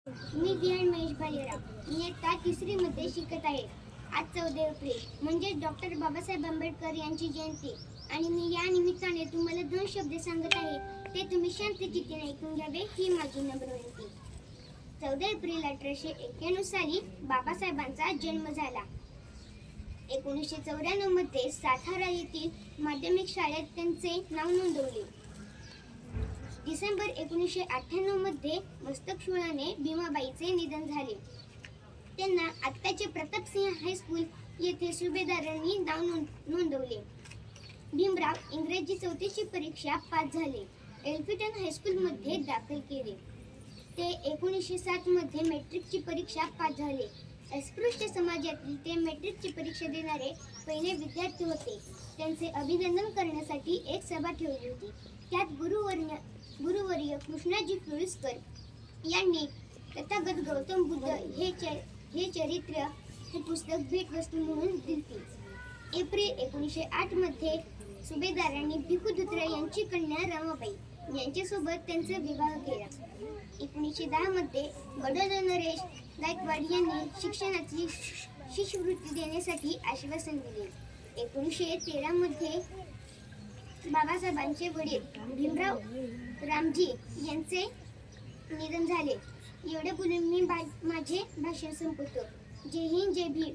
मी विहान महेश भालेराव. मी इयत्ता 3री मध्ये शिकत आहे. आज 14 एप्रिल म्हणजे डॉक्टर बाबासाहेब आंबेडकर यांची जयंती आणि मी या निमित्ताने तुम्हाला 2 शब्द सांगत आहे. ते तुम्ही शांत चित्ताने ऐकून घ्यावे ही माझी नम्र विनंती. 14 एप्रिल 1891 साली बाबासाहेबांचा जन्म झाला. 1994 मध्ये सातारा येथील माध्यमिक शाळेत त्यांचे नाव नोंदवले. डिसेंबर 1998 मध्ये मस्तकशूळाने भीमाबाईचे निधन झाले. त्यांना आत्ताचे प्रतापसिंह हायस्कूल येथे सुभेदारांनी नाव नोंदवले. भीमराव इंग्रजी 4थीची परीक्षा पास झाले. एल्फिटन हायस्कूलमध्ये दाखल केले. ते 1907 मध्ये मॅट्रिकची परीक्षा पास झाले. अस्पृश्य समाजातील ते मॅट्रिकची परीक्षा देणारे पहिले विद्यार्थी होते. त्यांचे अभिनंदन करण्यासाठी एक सभा ठेवली होती. त्यात गुरुवर्य कृष्णाजी फुलस्कर यांनी तथागत गौतम बुद्ध हे चरित्र हे पुस्तक भेटवस्तू म्हणून दिले. एप्रिल 1908 मध्ये सुभेदारांनी भिकूदत्रा यांची कन्या रमाबाई यांच्यासोबत त्यांचा विवाह केला. 1910 मध्ये बडोदा नरेश गायकवाड यांनी शिक्षणाची शिष्यवृत्ती देण्यासाठी आश्वासन दिले. 1913 मध्ये बाबासाहेबांचे वडील भीमराव रामजी यांचे निधन झाले. एवढे बोलून मी माझे भाषण संपवतो. जय हिंद, जय भीम.